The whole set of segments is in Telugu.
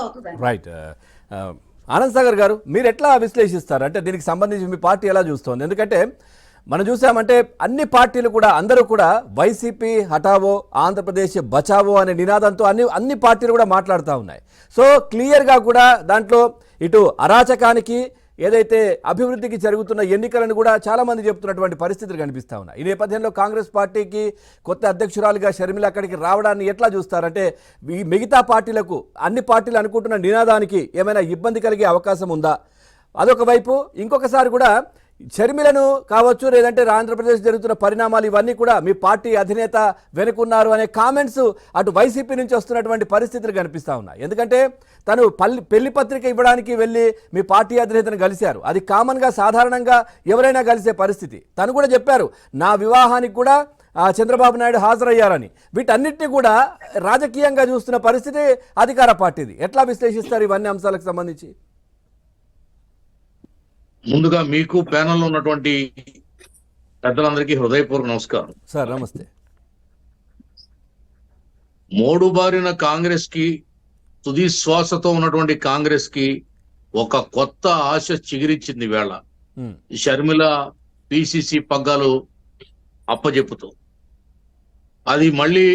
అవుతుందండి. రైట్. ఆనంద్ సాగర్ గారు, మీరు ఎట్లా విశ్లేషిస్తారు? అంటే దీనికి సంబంధించి మీ పార్టీ ఎలా చూస్తోంది? ఎందుకంటే మనం చూసామంటే అన్ని పార్టీలు కూడా అందరూ కూడా వైసీపీ హఠావో, ఆంధ్రప్రదేశ్ బచావో అనే నినాదంతో అన్ని పార్టీలు కూడా మాట్లాడుతూ ఉన్నాయి. సో క్లియర్గా కూడా దాంట్లో ఇటు అరాచకానికి ఏదైతే అభివృద్ధికి జరుగుతున్న ఎన్నికలను కూడా చాలామంది చెప్తున్నటువంటి పరిస్థితులు కనిపిస్తూ ఉన్నాయి. ఈ నేపథ్యంలో కాంగ్రెస్ పార్టీకి కొత్త అధ్యక్షురాలుగా షర్మిల అక్కడికి రావడాన్ని ఎట్లా చూస్తారంటే ఈ మిగతా పార్టీలకు అన్ని పార్టీలు అనుకుంటున్న నినాదానికి ఏమైనా ఇబ్బంది కలిగే అవకాశం ఉందా? అదొక వైపు. ఇంకొకసారి కూడా షర్మిలను కావచ్చు, లేదంటే ఆంధ్రప్రదేశ్ జరుగుతున్న పరిణామాలు ఇవన్నీ కూడా మీ పార్టీ అధినేత వెనుకున్నారు అనే కామెంట్స్ అటు వైసీపీ నుంచి వస్తున్నటువంటి పరిస్థితులు కనిపిస్తూ ఉన్నాయి. ఎందుకంటే తను పెళ్లి పత్రిక ఇవ్వడానికి వెళ్ళి మీ పార్టీ అధినేతను కలిశారు. అది కామన్గా సాధారణంగా ఎవరైనా కలిసే పరిస్థితి. తను కూడా చెప్పారు, నా వివాహానికి కూడా చంద్రబాబు నాయుడు హాజరయ్యారని. వీటన్నిటిని కూడా రాజకీయంగా చూస్తున్న పరిస్థితి అధికార పార్టీది. ఎట్లా విశ్లేషిస్తారు ఇవన్నీ అంశాలకు సంబంధించి? ముందుగా మీకు ప్యానెల్లో ఉన్నటువంటి పెద్దలందరికీ హృదయపూర్వక నమస్కారం. సార్ నమస్తే. మోడుబారిన కాంగ్రెస్ కి, తుది శ్వాసతో ఉన్నటువంటి కాంగ్రెస్ కి ఒక కొత్త ఆశ చిగురించింది వేళ. షర్మిల పిసిసి పగ్గాలు అప్పజెప్పుతూ అది మళ్ళీ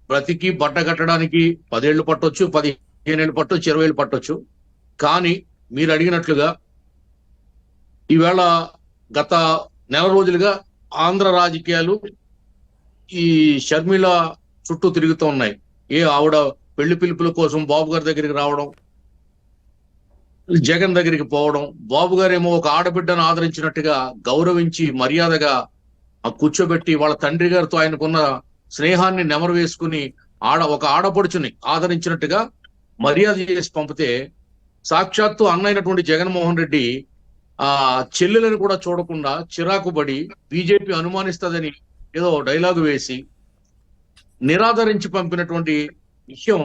బ్రతికి బట్ట కట్టడానికి 10 ఏళ్ళు పట్టొచ్చు, 15 ఏళ్ళు పట్టొచ్చు, 20 ఏళ్ళు పట్టొచ్చు. కానీ మీరు అడిగినట్లుగా ఈవేళ గత నెల రోజులుగా ఆంధ్ర రాజకీయాలు ఈ షర్మిల చుట్టూ తిరుగుతూ ఉన్నాయి. ఆవిడ పెళ్లి పిలుపుల కోసం బాబు గారి దగ్గరికి రావడం, జగన్ దగ్గరికి పోవడం, బాబు గారేమో ఒక ఆడబిడ్డను ఆదరించినట్టుగా గౌరవించి మర్యాదగా కూర్చోబెట్టి వాళ్ళ తండ్రి గారితో ఆయనకున్న స్నేహాన్ని నెమరు వేసుకుని ఒక ఆడపడుచుని ఆదరించినట్టుగా మర్యాద చేసి పంపితే, సాక్షాత్తు అన్నైనటువంటి జగన్మోహన్ రెడ్డి చెల్లెలను కూడా చూడకుండా చిరాకుబడి బీజేపీ అనుమానిస్తుందని ఏదో డైలాగు వేసి నిరాదరించి పంపినటువంటి విషయం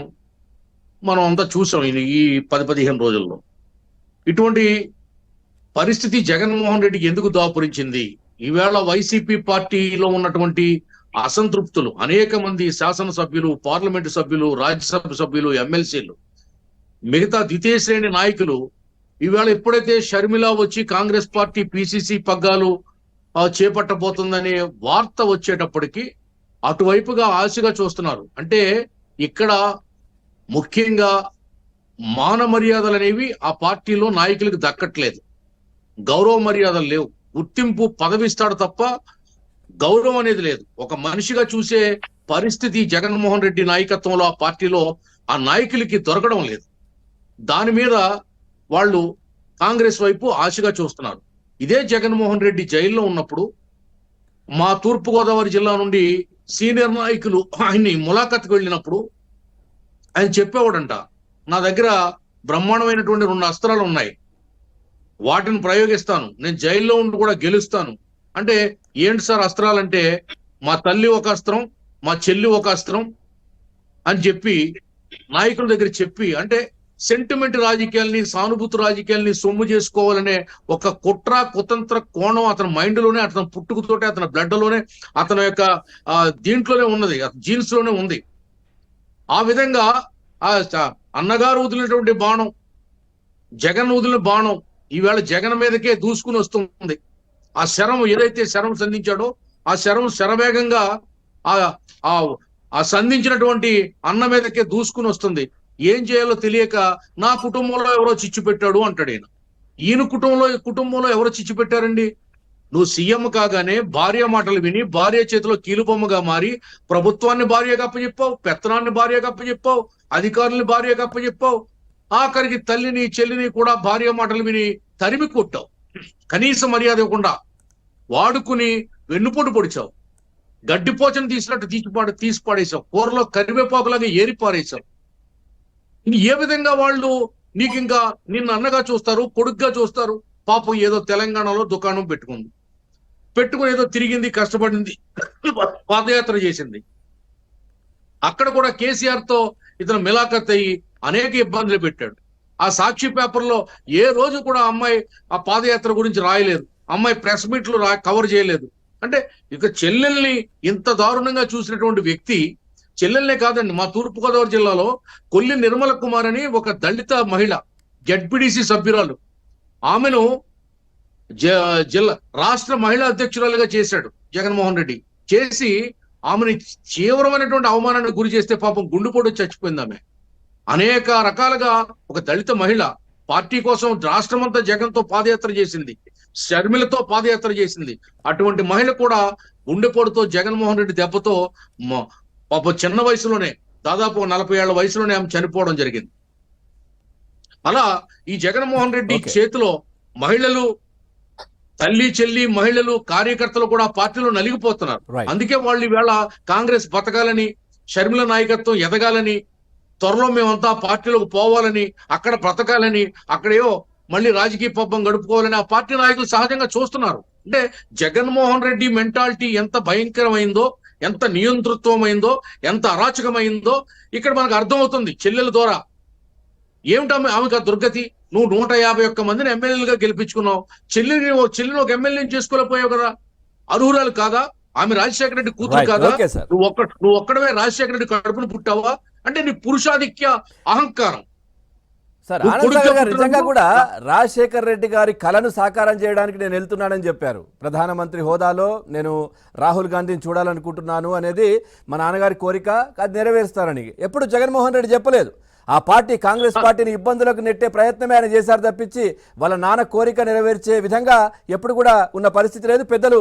మనం అంతా చూసాం ఈ 10-15 రోజుల్లో. ఇటువంటి పరిస్థితి జగన్మోహన్ రెడ్డికి ఎందుకు దాపురించింది? ఈవేళ వైసీపీ పార్టీలో ఉన్నటువంటి అసంతృప్తులు అనేక మంది శాసనసభ్యులు, పార్లమెంటు సభ్యులు, రాజ్యసభ సభ్యులు, ఎమ్మెల్సీలు, మిగతా ద్వితీయ శ్రేణి నాయకులు ఈవేళ ఎప్పుడైతే షర్మిల వచ్చి కాంగ్రెస్ పార్టీ పిసిసి పగ్గాలు చేపట్టబోతుందనే వార్త వచ్చేటప్పటికి అటువైపుగా ఆశగా చూస్తున్నారు. అంటే ఇక్కడ ముఖ్యంగా మాన మర్యాదలు అనేవి ఆ పార్టీలో నాయకులకు దక్కట్లేదు. గౌరవ మర్యాదలు లేవు. గుర్తింపు పదవిస్తాడు తప్ప గౌరవం అనేది లేదు. ఒక మనిషిగా చూసే పరిస్థితి జగన్మోహన్ రెడ్డి నాయకత్వంలో ఆ పార్టీలో ఆ నాయకులకి దొరకడం లేదు. దాని మీద వాళ్ళు కాంగ్రెస్ వైపు ఆశగా చూస్తున్నారు. ఇదే జగన్మోహన్ రెడ్డి జైల్లో ఉన్నప్పుడు మా తూర్పు గోదావరి జిల్లా నుండి సీనియర్ నాయకులు ఆయన్ని ములాఖత్కి వెళ్ళినప్పుడు ఆయన చెప్పేవాడంట, నా దగ్గర బ్రహ్మాండమైనటువంటి 2 అస్త్రాలు ఉన్నాయి, వాటిని ప్రయోగిస్తాను, నేను జైల్లో ఉండి కూడా గెలుస్తాను. అంటే ఏంటి సార్ అస్త్రాలంటే, మా తల్లి ఒక అస్త్రం, మా చెల్లి ఒక అస్త్రం అని చెప్పి నాయకుల దగ్గర చెప్పి, అంటే సెంటిమెంట్ రాజకీయాల్ని, సానుభూతి రాజకీయాల్ని సొమ్ము చేసుకోవాలనే ఒక కుట్ర కుతంత్ర కోణం అతని మైండ్ లోనే, అతని పుట్టుకతోటే, అతని బ్లడ్ లోనే, అతని యొక్క దీంట్లోనే ఉన్నది, జీన్స్ లోనే ఉంది. ఆ విధంగా అన్నగారు వదిలినటువంటి బాణం, జగన్ వదిలిన బాణం ఈవేళ జగన్ మీదకే దూసుకుని వస్తుంది. ఆ శరం ఏదైతే శరం సంధించాడో ఆ శరం శరవేగంగా ఆ సంధించినటువంటి అన్న మీదకే దూసుకుని వస్తుంది. ఏం చేయాలో తెలియక నా కుటుంబంలో ఎవరో చిచ్చు పెట్టాడు అంటాడు ఈయన. ఈయన కుటుంబంలో ఎవరో చిచ్చు పెట్టారండి? నువ్వు సీఎం కాగానే భార్య మాటలు విని భార్య చేతిలో కీలుబొమ్మగా మారి ప్రభుత్వాన్ని భార్యగా అప్పచెప్పావు, పెత్తనాన్ని భార్యగా అప్పచెప్పావు, అధికారుల్ని భార్యగా అప్పచెప్పావు, ఆఖరికి తల్లిని చెల్లిని కూడా భార్య మాటలు విని తరిమి కొట్టావు. కనీస మర్యాద ఇవ్వకుండా వాడుకుని వెన్నుపోటు పొడిచావు. గడ్డిపోచను తీసినట్టు తీసి పాడేశావు. కూరలో కరివేపాకులాగా ఏరి పారేశావు. ఏ విధంగా వాళ్ళు నీకు ఇంకా నిన్ను అన్నగా చూస్తారు, కొడుగ్గా చూస్తారు? పాపం ఏదో తెలంగాణలో దుకాణం పెట్టుకుని ఏదో తిరిగింది, కష్టపడింది, పాదయాత్ర చేసింది. అక్కడ కూడా కేసీఆర్ తో ఇతను మిలాఖత్ అయ్యి అనేక ఇబ్బందులు పెట్టాడు. ఆ సాక్షి పేపర్లో ఏ రోజు కూడా అమ్మాయి ఆ పాదయాత్ర గురించి రాయలేదు, అమ్మాయి ప్రెస్ మీట్లు కవర్ చేయలేదు. అంటే ఇక చెల్లెల్ని ఇంత దారుణంగా చూసినటువంటి వ్యక్తి చెల్లెల్నే కాదండి, మా తూర్పుగోదావరి జిల్లాలో కొల్లి నిర్మల కుమార్ అని ఒక దళిత మహిళ జడ్పీడీసీ సభ్యురాలు, ఆమెను జిల్లా రాష్ట్ర మహిళా అధ్యక్షురాలుగా చేశాడు జగన్మోహన్ రెడ్డి. చేసి ఆమెని తీవ్రమైనటువంటి అవమానానికి గురి చేస్తే పాపం గుండెపోటు వచ్చి చచ్చిపోయింది ఆమె. అనేక రకాలుగా ఒక దళిత మహిళ పార్టీ కోసం రాష్ట్రమంతా జగన్తో పాదయాత్ర చేసింది, షర్మిలతో పాదయాత్ర చేసింది. అటువంటి మహిళ కూడా గుండెపోటుతో జగన్మోహన్ రెడ్డి దెబ్బతో పాపం చిన్న వయసులోనే, దాదాపు 40 ఏళ్ల వయసులోనే ఆమె చనిపోవడం జరిగింది. అలా ఈ జగన్మోహన్ రెడ్డి చేతిలో మహిళలు, తల్లి చెల్లి మహిళలు, కార్యకర్తలు కూడా పార్టీలో నలిగిపోతున్నారు. అందుకే వాళ్ళు ఈవేళ కాంగ్రెస్ బతకాలని, షర్మిల నాయకత్వం ఎదగాలని, త్వరలో మేమంతా పార్టీలోకి పోవాలని, అక్కడ బ్రతకాలని, అక్కడేయో మళ్ళీ రాజకీయ పబ్బం గడుపుకోవాలని ఆ పార్టీ నాయకులు సహజంగా చూస్తున్నారు. అంటే జగన్మోహన్ రెడ్డి మెంటాలిటీ ఎంత భయంకరమైందో, ఎంత నియంతృత్వమైందో, ఎంత అరాచకమైందో ఇక్కడ మనకు అర్థమవుతుంది చెల్లెల ద్వారా. ఏమిటమ్మ ఆమెకు ఆ దుర్గతి? నువ్వు 151 మందిని ఎమ్మెల్యేలుగా గెలిపించుకున్నావు, చెల్లిని ఒక ఎమ్మెల్యేని చేసుకోలేకపోయావు కదా? అర్హురాలు కాదా ఆమె? రాజశేఖర రెడ్డి కూతురు కాదా? నువ్వు ఒక్కడమే రాజశేఖర రెడ్డి కడుపును పుట్టావా? అంటే నీ పురుషాధిక్య అహంకారం. సార్, ఆనంద్ సాగర్ గారు నిజంగా కూడా రాజశేఖర్ రెడ్డి గారి కలను సాకారం చేయడానికి నేను వెళ్తున్నానని చెప్పారు. ప్రధానమంత్రి హోదాలో నేను రాహుల్ గాంధీని చూడాలనుకుంటున్నాను అనేది మా నాన్నగారి కోరిక, అది నెరవేరుస్తారని ఎప్పుడు జగన్మోహన్ రెడ్డి చెప్పలేదు. ఆ పార్టీ, కాంగ్రెస్ పార్టీని ఇబ్బందులకు నెట్టే ప్రయత్నమే ఆయన చేశారు తప్పించి వాళ్ళ నాన్న కోరిక నెరవేర్చే విధంగా ఎప్పుడు కూడా ఉన్న పరిస్థితి లేదు. పెద్దలు